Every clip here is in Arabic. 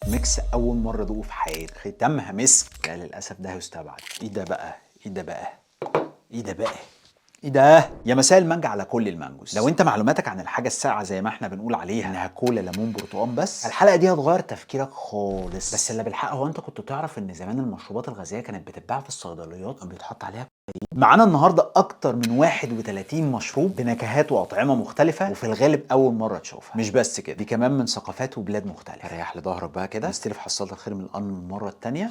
ميكس اول مره ادوقه في حياتي، ختامها مسك. لا للاسف ده هيستبعد. ايه ده بقى؟ ايه ده بقى؟ ايه ده بقى؟ ايه ده؟ يا مساء المانجا على كل المانجوز. لو انت معلوماتك عن الحاجه الساقعه زي ما احنا بنقول عليها انها كولا ليمون برتقال بس، الحلقه دي هتغير تفكيرك خالص. بس اللي بالحق، هو انت كنت تعرف ان زمان المشروبات الغازيه كانت بتتباع في الصيدليات وبيتحط عليها؟ معانا النهارده اكتر من 31 مشروب بنكهات واطعمه مختلفه، وفي الغالب اول مره تشوفها. مش بس كده، دي كمان من ثقافات وبلاد مختلفه. ريح لظهرك بقى كده، نستلف حصاله الخير من القرن المره الثانيه.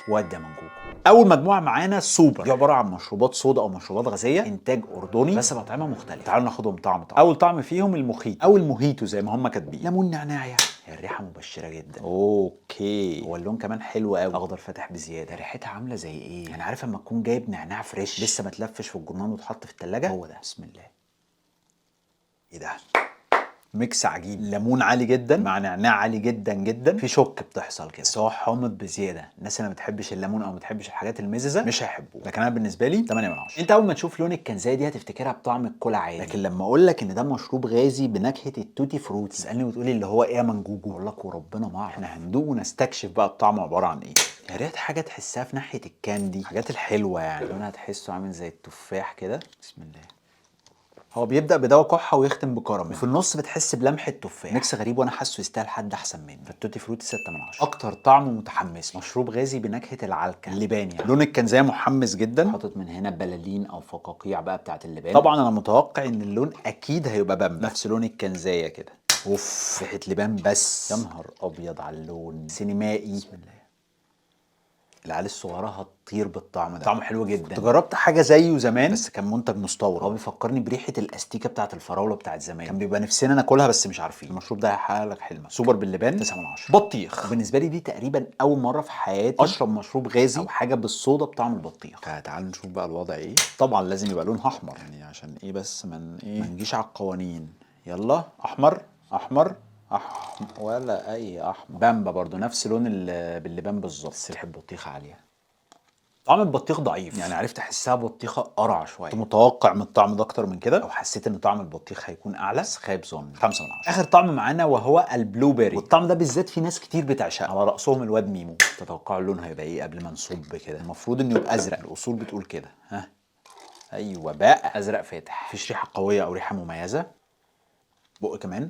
ودي منجوكو. اول مجموعه معانا سوبر، دي عباره عن مشروبات صودا او مشروبات غازيه انتاج اردني بس باطعمه مختلفه. تعالوا ناخدهم طعم. اول طعم فيهم المخيط او الموهيتو زي ما هم كاتبين، ليمون نعناع. يعني هي الريحه مبشره جدا. اوكي، هو اللون كمان حلو قوي، اخضر فاتح بزياده. ريحتها عامله زي ايه؟ يعني عارف لما تكون جايب نعناع فريش لسه ما تلفش في الجرنان وتحط في الثلاجه؟ هو ده. بسم الله. ايه ده؟ ميكس عجيب، ليمون عالي جدا مع نعناع عالي جدا جدا، في شك بتحصل كده، بس هو حامض بزياده. الناس اللي ما بتحبش الليمون او ما بتحبش الحاجات المززه مش هيحبوه، لكن انا بالنسبه لي 8 من 10. انت اول ما تشوف لون الكنزايه دي هتفتكرها بطعم الكولا عادي، لكن لما اقول لك ان ده مشروب غازي بنكهه التوتي فروتي تسالني وتقولي اللي هو ايه يا منجوجو؟ اقول لك وربنا ما اعرف. احنا هندوق ونستكشف بقى الطعم عباره عن ايه. يا ريت حاجه تحسها في ناحيه الكاندي، الحاجات الحلوه يعني. لونها تحسه عامل زي التفاح كده. بسم الله. هو بيبدأ بدواء كحة ويختم بكراميل، وفي النص بتحس بلمحة تفاح. ميكس غريب وانا حاسه يستاهل حد احسن مني. فالتوتي فروتي 6 من 10. اكتر طعم متحمس، مشروب غازي بنكهة العلكة اللبان. يعني لون الكنزايه محمس جدا، حاطط من هنا بلالين او فقاقيع بقى بتاعت اللبان. طبعا انا متوقع ان اللون اكيد هيبقى بامبا، نفس لون الكنزايه كده. اوف، ريحة لبان بس. يا نهار ابيض على اللون، سينمائي. بسم الله. العيال الصغيره هتطير بالطعم ده، طعمه حلو جدا. كنت جربت حاجه زيه زمان بس كان منتج مستورد. هو بيفكرني بريحه الاستيكه بتاعه الفراوله بتاعه زمان، كان بيبقى نفسنا ناكلها بس مش عارفين. المشروب ده هيحقق لك حلمك. سوبر باللبان 9 من 10. بطيخ، وبالنسبه لي دي تقريبا اول مره في حياتي اشرب مشروب غازي او حاجه بالصودا بطعم البطيخ. تعال نشوف بقى الوضع ايه. طبعا لازم يبقى لونها احمر، يعني عشان ايه بس من ايه ما نجيش على القوانين. يلا احمر احمر ولا اي احمر. بامبا برضو نفس لون باللبان بالظبط، بس ريحه بطيخه عاليه. طعم البطيخ ضعيف، يعني عرفت احسها بطيخه قرع شويه. كنت متوقع من الطعم ده اكتر من كده، او حسيت ان طعم البطيخ هيكون اعلى، بس خايب ظني. 5 من 10. اخر طعم معانا وهو البلو بيري، والطعم ده بالذات في ناس كتير بتعشقه، على راسهم الواد ميمو. تتوقعوا اللون هيبقى ايه قبل ما نصب كده؟ المفروض انه يبقى ازرق، الاصول بتقول كده. ها، ايوه بقى ازرق فاتح، مفيش ريحه قويه او ريحه مميزه. بق كمان.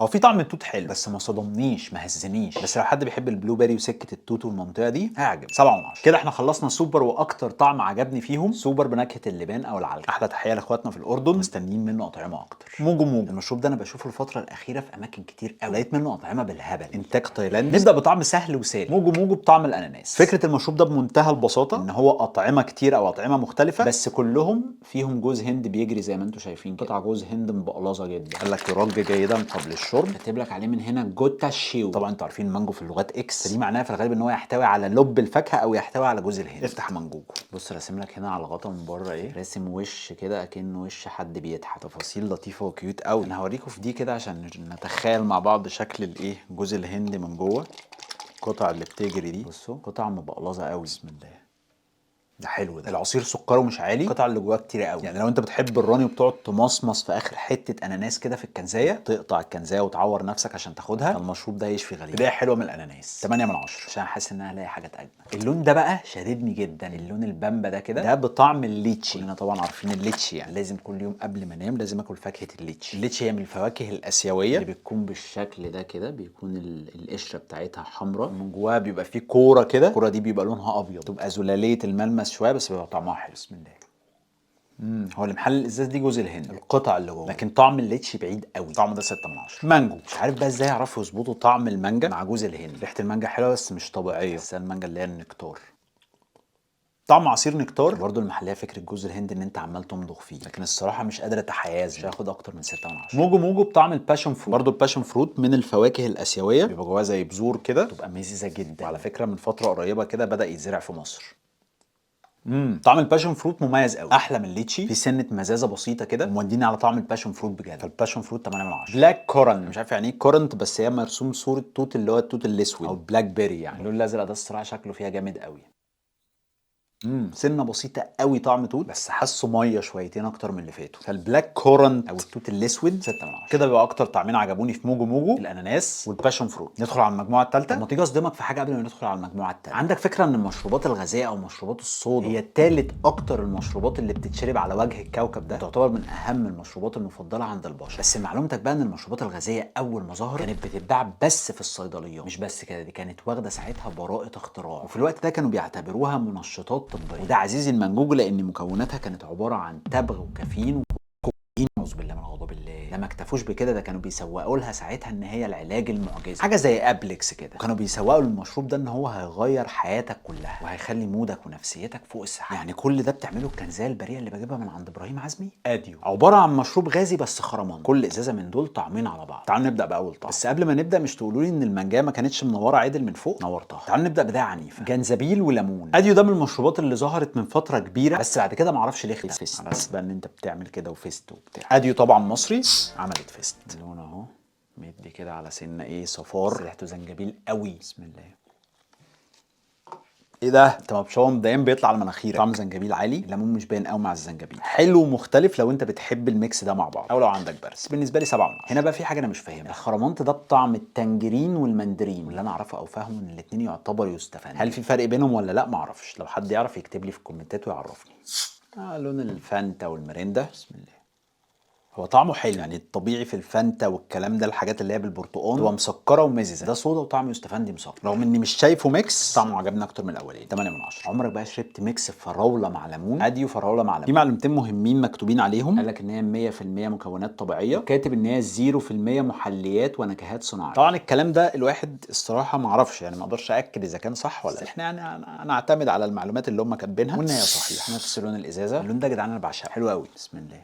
هو في طعم التوت حلو بس ما صدمنيش ما هزنيش، بس لو حد بيحب البلو بيري وسكه التوت والمنطقه دي هيعجب. 7 من 10. كده احنا خلصنا سوبر، واكتر طعم عجبني فيهم سوبر بنكهه اللبان او العلقه. احلى تحيه لاخواتنا في الاردن، مستنيين منه اطعمه اكتر. موجو موجو، المشروب ده انا بشوفه الفتره الاخيره في اماكن كتير قوي، لقيت منه اطعمه بالهبل، انتاج تايلاندي. نبدا بطعم سهل وسالي، موجو موجو بطعم الاناناس. فكره المشروب ده بمنتهى البساطه ان هو اطعمه كتير او اطعمه مختلفه، بس كلهم فيهم جوز هند بيجري زي ما انتم شايفين كده. قطع جوز هند مبقلظه جدا. قال لك يرج جيدا قبل الشرب. كاتب لك عليه من هنا جوتا شيو. طبعا انتوا عارفين المانجو في اللغات اكس، فدي معناها في الغالب ان هو يحتوي على لب الفاكهه او يحتوي على جوز الهند. افتح منجوكو، بص راسم لك هنا على الغطا من بره ايه، راسم وش كده اكنه وش حد بيضحك. تفاصيل لطيفه وكيوت قوي. انا هوريكم في دي كده عشان نتخيل مع بعض شكل الايه جوز الهند من جوه. القطع اللي بتجري دي بصوا، قطع مبقلظه قوي. بسم الله. ده حلو ده. العصير سكره مش عالي، القطع اللي جواه كتير قوي. يعني لو انت بتحب الراني وبتقعد تمصمص في اخر حته اناناس كده في الكنزايه، تقطع الكنزايه وتعور نفسك عشان تاخدها، المشروب ده يشفي غليل. بدايه حلوه من الاناناس. 8 من 10 عشان حاسس ان انا هلاقي حاجات اجمل. اللون ده بقى شددني جدا، اللون البامبا ده كده، ده بطعم الليتشي. كلنا طبعا عارفين الليتشي، يعني لازم كل يوم قبل ما انام لازم اكل فاكهه الليتشي. الليتشي هي من الفواكه الاسيويه اللي بتكون بالشكل ده كده، بيكون القشره بتاعتها حمراء، من جواها بيبقى فيه كوره كده، الكوره دي بيبقى لونها ابيض، تبقى زلاليه الملمس شويه بس بيبقى طعمها حلو. بسم الله. هو اللي محل الازاز دي جوز الهند، القطع اللي جوه، لكن طعم الليتشي بعيد قوي. طعمه ده 6 من 10. مانجو، مش عارف بقى ازاي يعرفوا يظبطوا طعم المانجا مع جوز الهند. ريحه المانجا حلوه بس مش طبيعيه، بس المانجا اللي هي النكتار. طعم عصير نكتار برضه. المحليه فكره جوز الهند ان انت عمال تمضغ فيه، لكن الصراحه مش قادر اتحيز، مش هاخد اكتر من 6 من 10. موجو موجو بطعم الباشن فروت، برضه الباشن فروت من الفواكه الاسيويه، بيبقى جواها زي بذور كده، تبقى مززه جدا. وعلى فكره من فتره قريبه كده بدا يتزرع في مصر. طعم الباشن فروت مميز قوي، احلى من الليتشي، في سنه مزازه بسيطه كده، وموديني على طعم الباشن فروت بجد. فالباشن فروت 8 من 10. بلاك كورن، مش عارف يعني ايه كورنت، بس هي مرسوم صوره توت اللي هو التوت الاسود او بلاك بيري، يعني اللون الازرق ده الصراحه شكله فيها جامد قوي. سنه بسيطه قوي طعم توت، بس حاسه ميه شويتين اكتر من اللي فاتوا. فالبلاك كورنت او التوت الاسود 6 من 10 كده. بيبقى اكتر طعمين عجبوني في موجو موجو الاناناس والباشون فروت. ندخل على المجموعه الثالثه. طب ما تيجي اصدمك في حاجه قبل ما ندخل على المجموعه الثالثه. عندك فكره ان المشروبات الغازيه او مشروبات الصودا هي ثالث اكتر المشروبات اللي بتتشرب على وجه الكوكب ده، تعتبر من اهم المشروبات المفضله عند البشر. بس معلومتك بقى ان المشروبات الغازيه اول ما ظهرت كانت بتتباع بس في الصيدليات. مش بس كده، دي كانت واخده ساعتها براءه اختراع، وفي الوقت ده كانوا بيعتبروها منشطات طبيه. وده عزيزي المنجوج لان مكوناتها كانت عباره عن تبغ وكافيين اعوذ بالله من غضب الله. لما اكتفوش بكده، ده كانوا بيسوقوا لها ساعتها ان هي العلاج المعجزي، حاجه زي ابلكس كده. وكانوا بيسوقوا للمشروب ده ان هو هيغير حياتك كلها وهيخلي مودك ونفسيتك فوق السحاب. يعني كل ده بتعمله الكنزيه البريئه اللي بجيبها من عند ابراهيم عزمي. اديو عباره عن مشروب غازي بس خرمان، كل ازازه من دول طعمين على بعض. تعالوا نبدا باول طعم. بس قبل ما نبدا مش تقولوا لي ان المانجا ما كانتش منوره عدل من فوق؟ نورتها. تعالوا نبدا بدايه عنيفه، جنزبيل وليمون. اديو ده من المشروبات اللي ظهرت من فتره كبيره، بس بعد كده ما اعرفش ليه اختفت. على اساس بقى ان انت بتعمل كده وفيست وبتاع. اديو طبعا مصري، عملت فيست. اللون اهو مدي كده على سنه ايه صفار، ريحته زنجبيل قوي. بسم الله. ايه ده؟ انت مبشوم دايما بيطلع على مناخيرك. طعم زنجبيل عالي، الليمون مش باين قوي مع الزنجبيل، حلو ومختلف لو انت بتحب الميكس ده مع بعض او لو عندك برس. بالنسبه لي 7 من 10. هنا بقى في حاجه انا مش فاهمها. الخرمانت ده بطعم التنجرين والمندرين، واللي انا اعرفه او فاهمه ان الاثنين يعتبروا يستفاد. هل في فرق بينهم ولا لا؟ ما اعرفش. لو حد يعرف يكتب لي في الكومنتات ويعرفني. لون الفانتا والمريندا. بسم الله. هو طعمه حلو، يعني الطبيعي في الفانتا والكلام ده الحاجات اللي هي بالبرتقال هو مسكره ومززه. ده صودا وطعم يستفندي مسكر، رغم اني مش شايفه ميكس. طعمه عجبني اكتر من الاولين. 8 من 10. عمرك بقى شربت ميكس فراوله مع ليمون؟ اديو فراوله مع ليمون. في معلومتين مهمين مكتوبين عليهم. قال لك ان هي 100% مكونات طبيعيه، وكاتب ان هي 0% محليات ونكهات صناعيه. طبعا الكلام ده الواحد الصراحه ما اعرفش، يعني ما اقدرش اكد اذا كان صح ولا لا. احنا يعني انا اعتمد على المعلومات اللي هم كاتبينها وان هي صحيحه. نفس لون الازازه. اللون ده يا جدعان انا بعشقه، حلو قوي. بسم الله.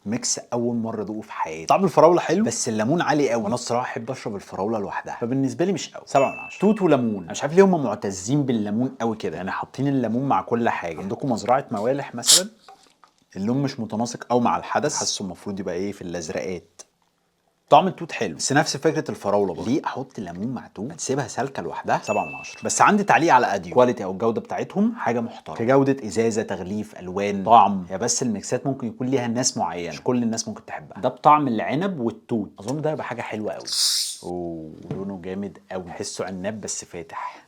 ميكس اول مره ادوقه في حياتي. طعم الفراوله حلو بس الليمون عالي قوي، وانا الصراحه احب اشرب الفراوله لوحدها، فبالنسبه لي مش قوي. 7 من 10. توت وليمون. انا مش عارف ليه هم معتزين بالليمون قوي كده، يعني حاطين الليمون مع كل حاجه. عندكم مزرعه موالح مثلا، اللون مش متناسق قوي مع الحدث، حاسه المفروض يبقى ايه في الازرقات. طعم التوت حلو بس نفس فكره الفراوله برضه. ليه احط ليمون مع توت؟ ما تسيبها سالكه لوحدها. 7 من 10. بس عندي تعليق على اديو. كواليتي او الجوده بتاعتهم حاجه محترمه، كجوده ازازه، تغليف، الوان، طعم. هي بس الميكسات ممكن يكون ليها ناس معينه، مش كل الناس ممكن تحبها. ده بطعم العنب والتوت، اظن ده يبقى حاجه حلوه قوي. اوه لونه جامد قوي، بحسه عناب بس فاتح.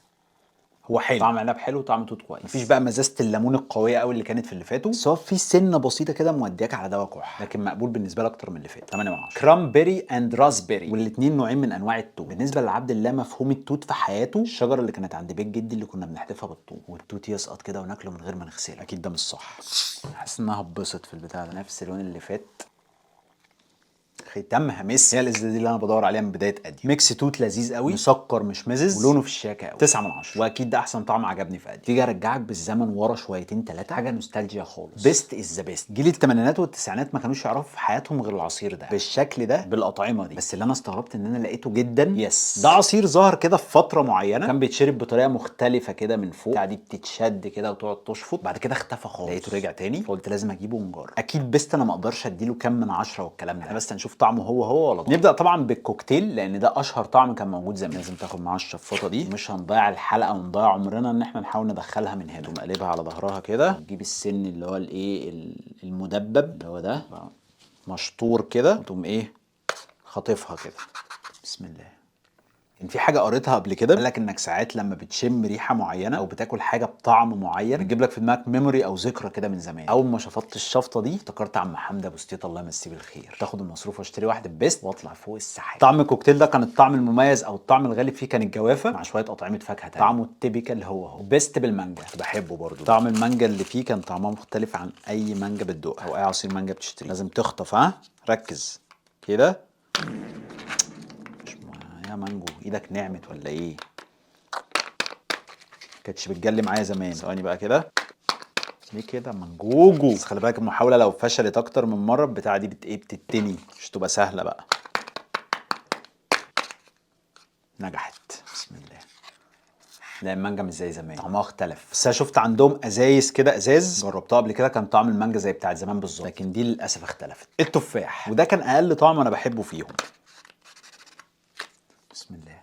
هو حلو، طعم عنب حلو، طعم توت كويس. مفيش بقى مزازه الليمون القويه قوي اللي كانت في اللي فاتوا، بس هو في سنه بسيطه كده مودياك على دواء كح، لكن مقبول بالنسبه لي اكتر من اللي فات. 8 من 10. كرامبيري اند راسبيري، والاثنين نوعين من انواع التوت. بالنسبه لعبد الله مفهوم التوت في حياته الشجره اللي كانت عند بيت جدي اللي كنا بنحتفها بالطوب، والتوت يسقط كده وناكله من غير ما نغسله. اكيد ده مش صح. حاسس انها هتبسط في البتاع ده. نفس اللون اللي فات، ختامها مس. هي الازازه دي اللي انا بدور عليها من بدايه ادي. ميكس توت لذيذ قوي، مسكر مش مزز، ولونه في الشياكه قوي. 9 من 10. واكيد ده احسن طعم عجبني في ادي. تيجي ارجعك بالزمن ورا شويتين ثلاثه، حاجه نوستالجيا خالص. بيست از ذا بيست. جيل الثمانينات والتسعينات ما كانوش يعرفوا في حياتهم غير العصير ده بالشكل ده بالاطعمه دي. بس اللي انا استغربت ان انا لقيته جدا. يس، ده عصير ظهر كده في فتره معينه، كان بيتشرب بطريقه مختلفه كده من فوق، دي بتتشد كده وتقعد تشفط، بعد كده اختفى خالص. لقيته رجع تاني، فقلت لازم اجيبه ونجرب. اكيد بيست انا ما اقدرش اديله كام من 10 والكلام ده، احنا بس هنشوف طعمه هو ولا طعم. نبدا طبعا بالكوكتيل لان ده اشهر طعم كان موجود زمان. لازم تاخد معاه الشفاطه دي، مش هنضيع الحلقه ونضيع عمرنا ان احنا نحاول ندخلها من هنا. تقوم قلبها على ظهرها كده، وتجيب السن اللي هو الايه المدبب اللي هو ده مشطور كده، وتقوم ايه خاطفها كده. بسم الله. كان في حاجه قريتها قبل كده، قال لك انك ساعات لما بتشم ريحه معينه او بتاكل حاجه بطعم معين بتجيب لك في دماغك ميموري او ذكرى كده من زمان. اول ما شفطت الشفطه دي افتكرت عم حمد ابو ستيط الله يمسيه بالخير. تاخد المصروف واشتري واحده بيست واطلع فوق السحاب. طعم الكوكتيل ده كان الطعم المميز او الطعم الغالب فيه كان الجوافه مع شويه اطعمه فاكهه تانية. طعمه التيبيكال هو بيست بالمانجا، كنت بحبه برضه. طعم المانجا اللي فيه كان طعمه مختلف عن اي مانجا بتدوقها او اي عصير مانجا بتشتريه. لازم تخطف، ركز كده. يا مانجو ايدك نعمت ولا ايه؟ كانتش بتجلي معايا زمان. ثواني بقى كده. ليه كده مانجوجو؟ بس خلي بالك المحاوله لو فشلت اكتر من مره البتاعه دي بتتني، مش تبقى سهله بقى. نجحت. بسم الله. لا المانجا مش زي زمان، طعمها اختلف. بس انا شفت عندهم ازايز كده، ازاز جربتها قبل كده كان طعم المانجا زي بتاعت زمان بالظبط، لكن دي للاسف اختلفت. التفاح، وده كان اقل طعم انا بحبه فيهم. بسم الله.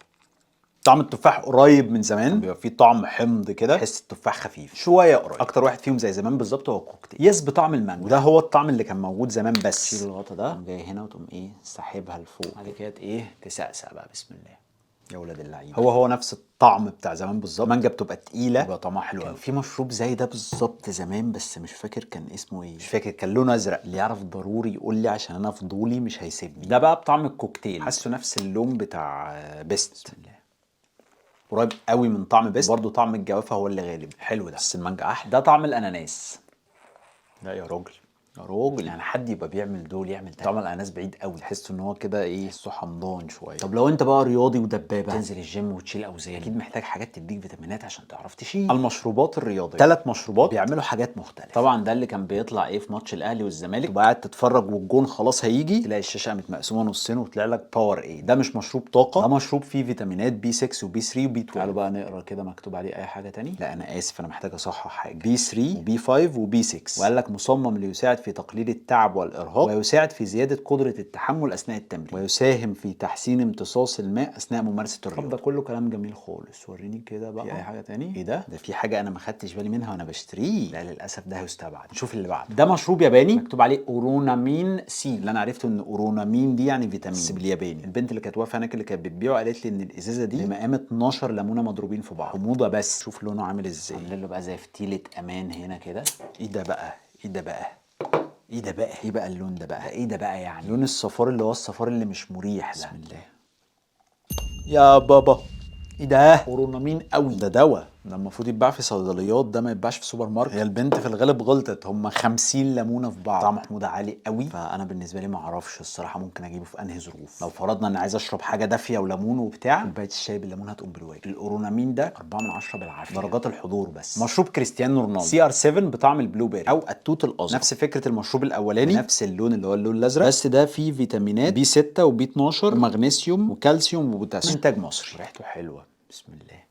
طعم التفاح قريب من زمان، بيبقى فيه طعم حمض كده، تحس التفاح خفيف شويه قريب. اكتر واحد فيهم زي زمان بالظبط هو الكوكتيل، يس بطعم المانجا، وده هو الطعم اللي كان موجود زمان. بس تشيل الغطا ده، تقوم جاي هنا وتقوم ايه ساحبها لفوق، بعد كده ايه تسقسق بقى. بسم الله يا ولاد اللعيبه. هو نفس الطعم بتاع زمان بالظبط. المانجا بتبقى تقيله، بيبقى طعمها حلو قوي. في مشروب زي ده بالظبط زمان، بس مش فاكر كان اسمه ايه، مش فاكر، كان لونه ازرق. اللي يعرف ضروري يقول لي عشان انا فضولي مش هيسيبني. ده بقى بطعم الكوكتيل، حاسه نفس اللون بتاع بيست. بسم الله. قريب قوي من طعم بيست، برضه طعم الجوافه هو اللي غالب. حلو ده، بس المانجا احلى. ده طعم الاناناس. لا يا راجل يا راجل، يعني حد يبقى بيعمل دول يعمل ده؟ طعم الاناناس بعيد قوي، تحس ان هو كده ايه، تحسه حمضان شويه. طب لو انت بقى رياضي ودبابه، تنزل الجيم وتشيل اوزان، اكيد محتاج حاجات تديك فيتامينات عشان تعرف تشيل. المشروبات الرياضيه 3 مشروبات بيعملوا حاجات مختلفه. طبعا ده اللي كان بيطلع ايه في ماتش الاهلي والزمالك، تبقى قاعد تتفرج والجون خلاص هيجي، تلاقي الشاشه قامت مقسومه نصين وطلع لك باور ايه. ده مش مشروب طاقه، ده مشروب فيه فيتامينات بي 6 وبي 3 وبي 12. تعالوا بقى نقرا كده مكتوب عليه اي حاجه تاني. لا انا اسف، انا محتاج اصحح حاجه. بي 3 وبي 5 وبي 6، وقال لك مصمم ليساعد في تقليل التعب والارهاق، ويساعد في زياده قدره التحمل اثناء التمرين، ويساهم في تحسين امتصاص الماء اثناء ممارسه الرياضه. ده كله كلام جميل خالص. وريني كده بقى، في اي حاجه تاني؟ ايه ده في حاجه انا ما خدتش بالي منها وانا بشتريه. لا للاسف ده هيستبعد. نشوف اللي بعده. ده مشروب ياباني مكتوب عليه اورونامين سي. اللي انا عرفته ان اورونامين دي يعني فيتامين، بس بالياباني. البنت اللي كانت واقفه هناك اللي كانت بتبيعه قالت لي ان الازازه دي بمقام 12 ليمونه مضروبين في بعض، حموضه. بس شوف لونه عامل ازاي، عامل له بقى زي فتيله امان هنا كده. ايه ده بقى ايه ده بقى ايه ده بقى ايه بقى اللون ده بقى ايه ده بقى يعني لون الصفار اللي هو الصفار اللي مش مريح ده. بسم الله يا بابا. ايه ده اورونامين قوي، ده دواء، ده المفروض يتباع في صيدليات، ده ما يتباعش في سوبر ماركت. هي البنت في الغالب غلطت، هم 50 ليمونه في بعض، طعم حموضه عالي قوي. فانا بالنسبه لي ما اعرفش الصراحه ممكن اجيبه في انهي ظروف. لو فرضنا ان عايز اشرب حاجه دافيه وليمون وبتاع، كوبايه الشاي بالليمون هتقوم بالواجب. الاورونامين ده 4 من 10 بالعافيه، درجات الحضور بس. مشروب كريستيانو رونالدو سي ار 7 بطعم البلو بيري او التوت الازرق، نفس فكره المشروب الاولاني، نفس اللون اللي هو اللون الازرق، بس ده فيه فيتامينات بي 6 وبي 12 ومغنيسيوم وكالسيوم وبوتاسيوم. انتاج مصري، ريحته حلوه. بسم الله.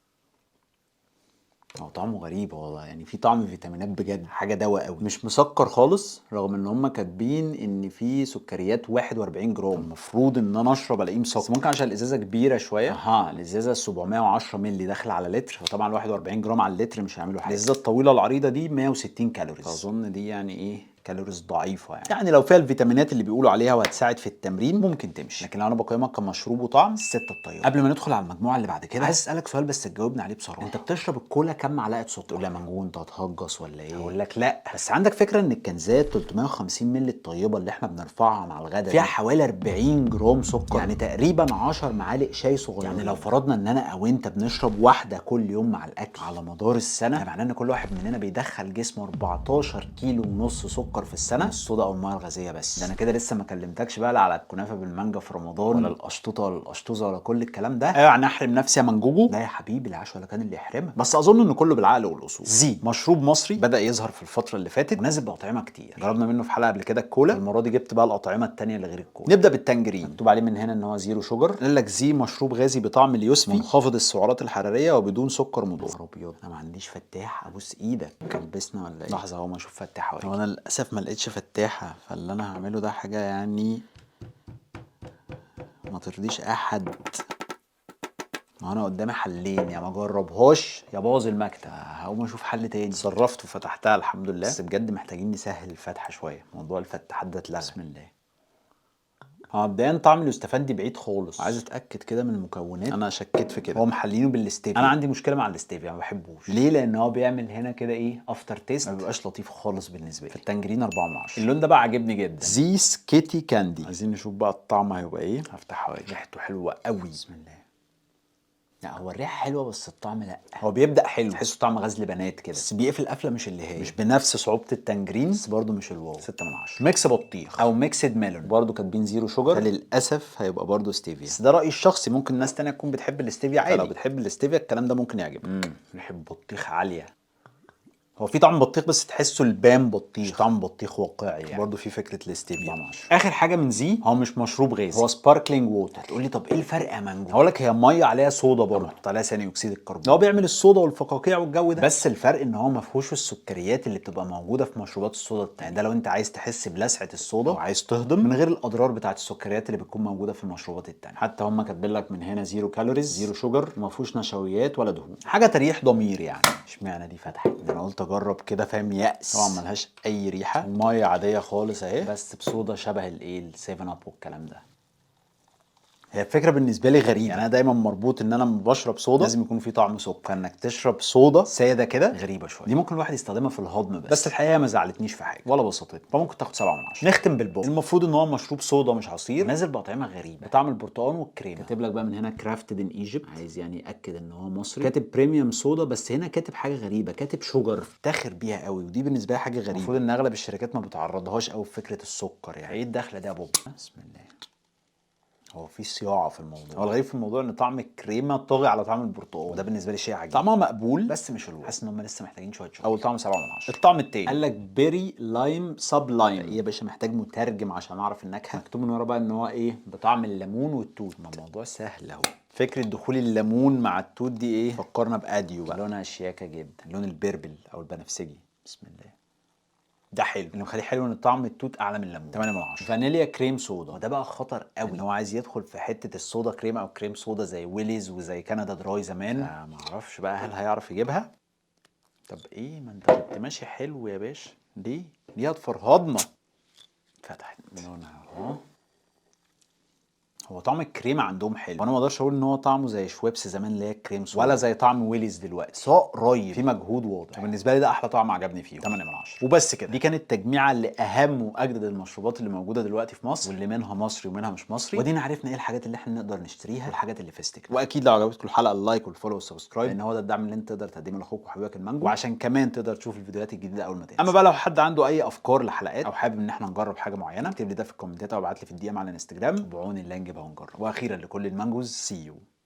هو طعمه غريب والله، يعني في طعم فيتامينات بجد، حاجه دواء قوي. مش مسكر خالص، رغم ان هم كاتبين ان في سكريات 41 جرام. المفروض ان انا اشرب الاقيه مسكر، بس ممكن عشان الازازه كبيره شويه. الازازه 710 مللي داخله على لتر، فطبعا 41 جرام على اللتر مش هيعملوا حاجه. الازازه الطويله العريضه دي 160 كالوريز، فاظن دي يعني ايه كالوريز ضعيفه يعني لو فيها الفيتامينات اللي بيقولوا عليها وهتساعد في التمرين ممكن تمشي، لكن لو انا بقيمها كمشروب وطعم 6 الطياره. قبل ما ندخل على المجموعه اللي بعد كده، عايز اسالك سؤال بس تجاوبني عليه بصراحه. انت بتشرب الكولا كام معلقه سكر؟ تقول لي يا منجون انت هتهجص ولا ايه؟ اقول لك لا، بس عندك فكره ان الكنزات 350 مللي الطيبه اللي احنا بنرفعها مع الغداء فيها حوالي 40 جرام سكر، يعني تقريبا 10 معالق شاي صغيرين. يعني لو فرضنا ان انا او انت بنشرب واحده كل يوم مع الاكل على مدار السنه، ده معناه ان كل واحد مننا بيدخل جسمه 14 كيلو ونص سكر في السنه، الصودا او الميه الغازيه بس. ده انا كده لسه ما كلمتكش بقى لا على الكنافه بالمانجا في رمضان، ولا القشطوطه ولا القشطوزه ولا كل الكلام ده. ايوه يعني احرم نفسي يا منجوجو؟ لا يا حبيبي، العيش ولا كان اللي يحرمك، بس اظن ان كله بالعقل والاصول. زي مشروب مصري بدا يظهر في الفتره اللي فاتت ونازل باطعمه كتير، جربنا منه في حلقه قبل كده الكولا، المره دي جبت بقى الاطعمه التانيه اللي غير الكولا. نبدا بالتانجرين، مكتوب عليه من هنا ان هو زيرو شوجر. قال لك زي مشروب غازي بطعم اليوسفي، منخفض السعرات الحراريه وبدون سكر مضر. يا ابيض، انا ما عنديش فتاح، ابوس ايدك كلبسنا ولا ايه؟ لحظه اهو ما اشوف فتاحه ولا. هو انا للاسف ما لقيتش فتاحه، فاللي انا هعمله ده حاجه يعني ما ترضيش احد. ما انا قدامي حلين، يا ما اجربهاش يا باظ المكتب. هقوم اشوف حل تاني. صرفت وفتحتها الحمد لله، بس بجد محتاجين نسهل الفتحه شويه، موضوع الفتحات ده اتلغى. بسم الله. مبدئيا طعم الاستفندي بعيد خالص، عايز اتاكد كده من المكونات. انا شكيت في كده، هو محلينه بالستيفيا. انا عندي مشكله مع الستيفيا، ما بحبوش. ليه؟ لان هو بيعمل هنا كده ايه افتر تيست، ما بيبقاش لطيف خالص بالنسبه لي. فالتانجرين 4 من 10. اللون ده بقى عاجبني جدا، زيس كيتي كاندي. عايزين نشوف بقى الطعم هيبقى ايه. هفتحها اهي، ريحته حلوه قوي. بسم الله. لا هو الريحه حلوه بس الطعم لا. هو بيبدا حلو، تحسه طعم غزل بنات كده، بس بيقفل قفله مش اللي هي، مش بنفس صعوبه التانجرين، بس برده مش الواو. 6 من 10. ميكس بطيخ او ميكسد ميلون، برده كاتبين زيرو شوجر، فللاسف هيبقى برده ستيفيا، بس ده رايي الشخصي، ممكن ناس تانية تكون بتحب الاستيفيا عادي. لو بتحب الاستيفيا الكلام ده ممكن يعجبك. ريحه بطيخ عاليه. هو في طعم بطيخ بس تحسه البان بطيخ، مش طعم بطيخ واقعي يعني. برضه في فكره الاستيفيا. اخر حاجه من زي هو مش مشروب غازي، هو سباركلينج ووتر. هتقول لي طب ايه الفرق يا مانجو؟ هقول لك هي ميه عليها صودا برضه، محطوط عليها ثاني اكسيد الكربون، هو بيعمل الصودا والفقاقيع والجو ده. بس الفرق ان هو ما فيهوش السكريات اللي بتبقى موجوده في مشروبات الصودا التانية. ده لو انت عايز تحس بلسعه الصودا او عايز تهضم من غير الاضرار بتاعه السكريات اللي بتكون موجوده في المشروبات التانية. حتى هم كاتبين لك من هنا زيرو كالوريز، زيرو شوجر، وما فيهوش نشويات ولا دهون، حاجه تريح ضمير يعني. اشمعنى دي فتحت؟ انا قلت اجرب كده، فاهم؟ يأس. طبعا ملهاش اي ريحه، ميه عاديه خالص اهي، بس بصودا شبه الايه، ال7 اب والكلام ده. هي الفكره بالنسبه لي غريبه يعني. انا دايما مربوط ان انا لما بشرب صودا لازم يكون في طعم سكر، انك تشرب صودا ساده كده غريبه شويه. دي ممكن الواحد يستخدمها في الهضم بس الحقيقه ما زعلتنيش في حاجه ولا بسطتني، فممكن تاخد 7 من 10. نختم بالبوب. المفروض ان هو مشروب صودا مش عصير، نازل باطعمه غريبه بطعم البرتقال والكريمه. كاتب لك بقى من هنا كرافتد ان ايجيبت، عايز يعني ياكد ان هو مصري. كاتب بريميوم صودا، بس هنا كاتب حاجه غريبه، كاتب شوجر، افتخر بيها قوي، ودي بالنسبه لي حاجه غريبه. المفروض ان اغلب الشركات ما بتعرضهاش قوي في فكره السكر يعني. ايه الدخله ده يا بوب؟ بسم الله. هو في صياعه في الموضوع. هو الغريب في الموضوع ان طعم الكريمه طاغي على طعم البرتقال، وده بالنسبه لي شيء عجيب. طعمها مقبول بس مش الواو. حاسس ان هم لسه محتاجين شويه شغل. اول طعم 7 من 10. الطعم التاني قال لك بيري لايم سب لايم. ايه يا باشا، محتاج مترجم عشان اعرف النكهه. مكتوب من ورا بقى ان هو ايه، بطعم الليمون والتوت. ما الموضوع سهل اهو. فكره دخول الليمون مع التوت دي ايه، فكرنا باديو بقى. لونها شياكه جدا، لون البربل او البنفسجي. بسم الله. ده حلو، اللي مخليه حلو ان طعم التوت اعلى من الليمون. 8 من 10. فانيليا كريم صودا، وده بقى خطر قوي ان هو عايز يدخل في حته الصودا كريم او كريم صودا زي ويليز وزي كندا دراي زمان. ما اعرفش بقى هل هيعرف يجيبها. طب ايه، ما انت كنت ماشي حلو يا باشا، ليه هتفرهضنا. فتحت لونها اهو. هو طعم الكريمه عندهم حلو، وانا ما اقدرش اقول ان هو طعمه زي شويبس زمان اللي هي الكريم صودا، ولا زي طعم ويليز دلوقتي، بس هو قريب، في مجهود واضح. وبالنسبه لي ده احلى طعم عجبني فيهم. 8 من 10. وبس كده، دي كانت تجميعه لاهم واجدد المشروبات اللي موجوده دلوقتي في مصر، واللي منها مصري ومنها مش مصري. ودينا عرفنا ايه الحاجات اللي احنا نقدر نشتريها والحاجات اللي فيستك. واكيد لو عجبتكم الحلقه اللايك والفولو والسبسكرايب، لان هو ده الدعم اللي انت تقدر تقدمه لاخوك وحبيبك المانجو، وعشان كمان تقدر تشوف الفيديوهات الجديده اول ما تنزل. اما بقى لو حد عنده اي افكار لحلقات او حابب ان احنا نجرب حاجه معينه، اكتب لي ده في الكومنتات او ابعت لي في الدي ام على الانستجرام، وبعون الله نجيبها ونجرب. واخيرا لكل المانجوز، سي يو.